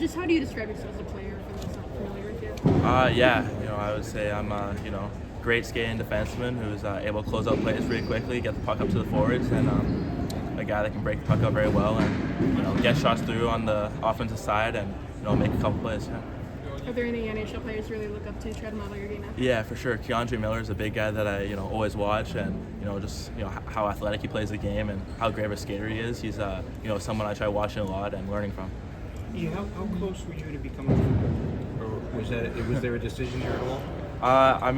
Just how do you describe yourself as a player for those not familiar with you? Yeah, I would say I'm great skating defenseman who's able to close out plays pretty quickly, get the puck up to the forwards, and a guy that can break the puck up very well and get shots through on the offensive side and make a couple plays. Yeah. Are there any NHL players you really look up to try to model your game after? Yeah, for sure. Keandre Miller is a big guy that I always watch, and just how athletic he plays the game and how great of a skater he is. He's someone I try watching a lot and learning from. Yeah, how close were you to becoming football? Or was there a decision there at all?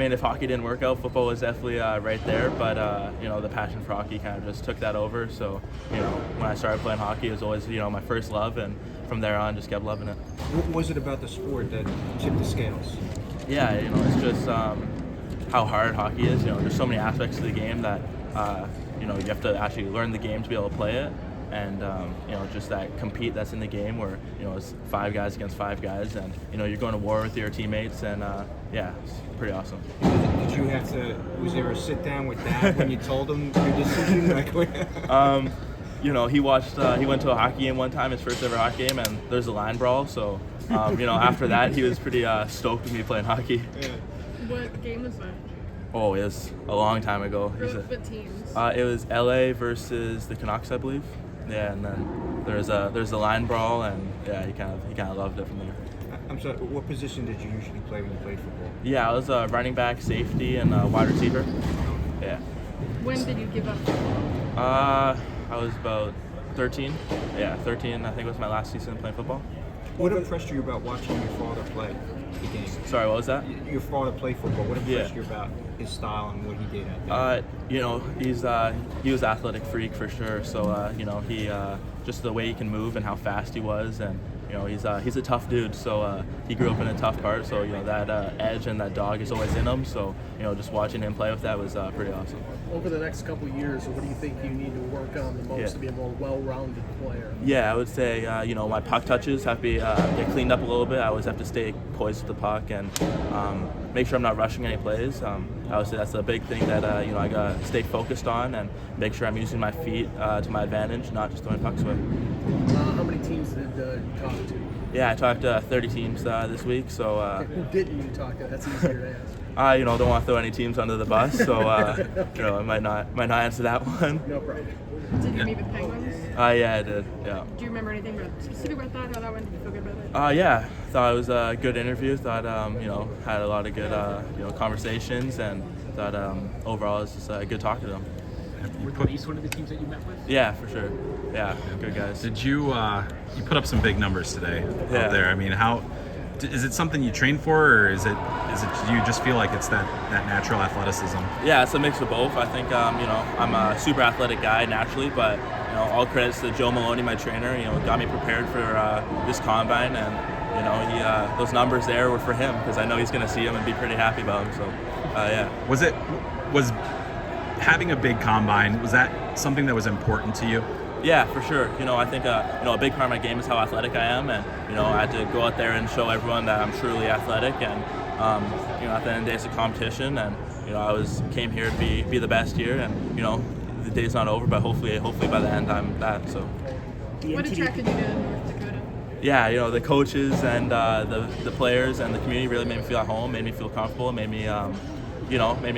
If hockey didn't work out, football was definitely right there, but the passion for hockey kind of just took that over. So when I started playing hockey, it was always my first love, and from there on, just kept loving it. What was it about the sport that tipped the scales? Yeah, it's just how hard hockey is. There's so many aspects of the game that you have to actually learn the game to be able to play it. And just that compete that's in the game where it's 5 guys against 5 guys, and you're going to war with your teammates, and it's pretty awesome. Did you have to? Was there a sit down with Dad when you told him your decision? He went to a hockey game one time, his first ever hockey game, and there's a line brawl. So after that, he was pretty stoked with me playing hockey. Yeah. What game was that? Oh, it was a long time ago. What teams? It was LA versus the Canucks, I believe. Yeah, and then there's a line brawl, and he kind of loved it from there. I'm sorry. What position did you usually play when you played football? Yeah, I was a running back, safety, and wide receiver. Yeah. When did you give up football? I was about 13. Yeah, 13. I think was my last season playing football. What impressed you about watching your father play the game? Sorry, what was that? Your father play football. What impressed you about his style and what he did out there? He was an athletic freak for sure. So he just the way he can move and how fast he was, and he's a tough dude. So he grew up in a tough part. So that edge and that dog is always in him. So just watching him play with that was pretty awesome. Over the next couple of years, what do you think you need to work on the most to be a more well-rounded player? Yeah, I would say my puck touches have to get cleaned up a little bit. I always have to stay poised with the puck and make sure I'm not rushing any plays. I would say that's a big thing that I gotta stay focused on and make sure I'm using my feet to my advantage, not just throwing pucks away. How many teams did you talk to? Yeah, I talked to 30 teams this week. So who didn't you talk to? That's easier to ask. Don't want to throw any teams under the bus, so I might not answer that one. No problem. Did you meet with Penguins? Yeah, I did. Yeah. Do you remember anything specific about that? How that went? Did you feel good about it? Yeah, thought it was a good interview. Thought had a lot of good conversations, and thought overall it was just a good talk to them. Were these one of the teams that you met with? Yeah, for sure. Yeah, good guys. Did you you put up some big numbers today out there? I mean, how is it something you train for, or is it do you just feel like it's that natural athleticism? Yeah, it's a mix of both. I think I'm a super athletic guy naturally, but all credits to Joe Maloney, my trainer. Got me prepared for this combine, and those numbers there were for him because I know he's going to see them and be pretty happy about them. So yeah. Was having a big combine, was that something that was important to you? Yeah, for sure. I think a big part of my game is how athletic I am, and I had to go out there and show everyone that I'm truly athletic. And at the end of the day, it's a competition, and I came here to be the best here, and the day's not over, but hopefully by the end I'm that. So. What attracted you to North Dakota? Yeah, the coaches and the players and the community really made me feel at home, made me feel comfortable, made me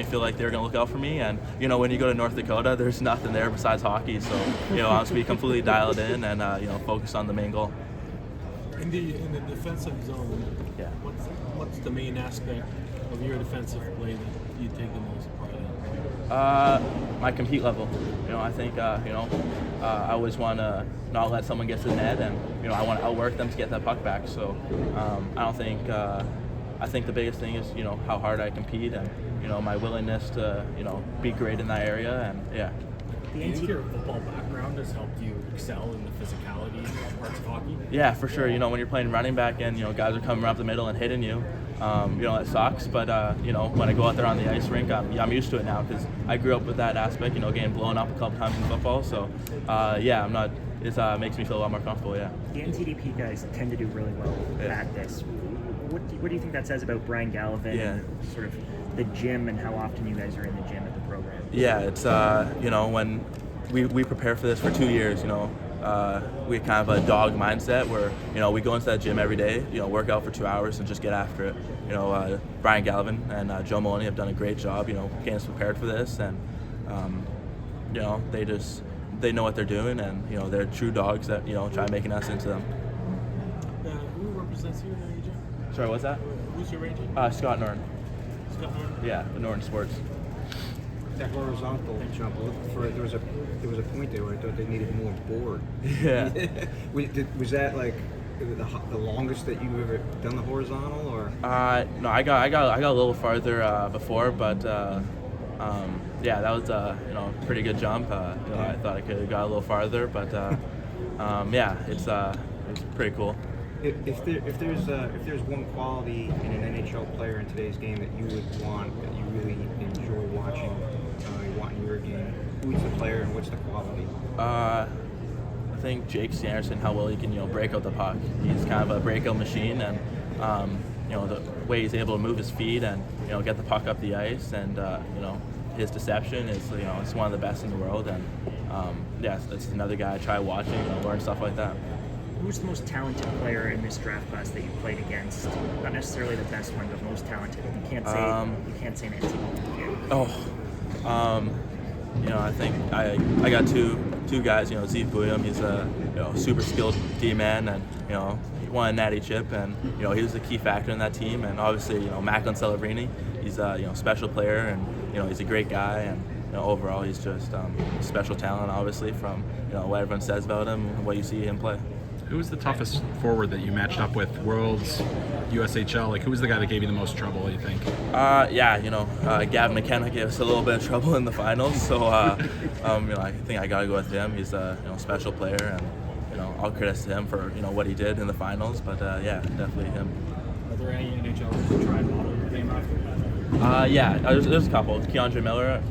feel like they were going to look out for me. And, when you go to North Dakota, there's nothing there besides hockey. So, I'll just be completely dialed in and, focused on the main goal. In the defensive zone, what's the main aspect of your defensive play that you take the most pride in? My compete level. I think, I always want to not let someone get to the net, and, I want to outwork them to get that puck back. So I think the biggest thing is, how hard I compete and, my willingness to, be great in that area. And yeah. Do you think your football background has helped you excel in the physicality parts of hockey? Yeah, for sure. When you're playing running back and, guys are coming up the middle and hitting you, it sucks. But, when I go out there on the ice rink, I'm used to it now because I grew up with that aspect, getting blown up a couple times in football. So, it makes me feel a lot more comfortable, yeah. The NTDP guys tend to do really well at this. What do you think that says about Brian Gallivan and sort of the gym and how often you guys are in the gym at the program? Yeah, it's when we prepare for this for 2 years. we kind of a dog mindset where, you know, we go into that gym every day, you know, work out for 2 hours and just get after it. You know, Brian Galvin and Joe Maloney have done a great job, you know, getting us prepared for this, and you know, they know what they're doing, and, you know, they're true dogs that, you know, try making us into them. Who represents you in the region? Sorry, what's that? Who's your agent? Scott Norton. Scott Norton? Yeah, the Norton Sports. That horizontal jump, there was a point there where I thought they needed more board. Yeah. Was that like the longest that you've ever done the horizontal, or? No, I got a little farther before, but yeah, that was you know, a pretty good jump. You know, I thought I could have got a little farther, but yeah, it's pretty cool. If there's one quality in an NHL player in today's game that you would want, that you really enjoy watching, you want in your game, who's the player and what's the quality? I think Jake Sanderson, how well he can, you know, break out the puck. He's kind of a breakout machine, and you know, the way he's able to move his feet and, you know, get the puck up the ice, and you know, his deception is, you know, it's one of the best in the world, and yeah, that's another guy I try watching, you know, learn stuff like that. Who's the most talented player in this draft class that you played against? Not necessarily the best one, but most talented. You can't say an NT. You know, I think I got two guys. You know, Zeke William, he's a, you know, super skilled D-man, and, you know, he won a natty chip, and, you know, he was a key factor in that team. And obviously, you know, Macklin Celebrini, he's a, you know, special player, and, you know, he's a great guy, and, you know, overall he's just special talent, obviously, from, you know, what everyone says about him and what you see him play. Who was the toughest forward that you matched up with? Worlds, USHL, like who was the guy that gave you the most trouble, you think? Yeah, you know, Gavin McKenna gave us a little bit of trouble in the finals, so you know, I think I gotta go with him. He's a, you know, special player, and, you know, all credits to him for, you know, what he did in the finals. But yeah, definitely him. Are there any NHLers who tried modeling your game after? Yeah, there's a couple. Keandre Miller,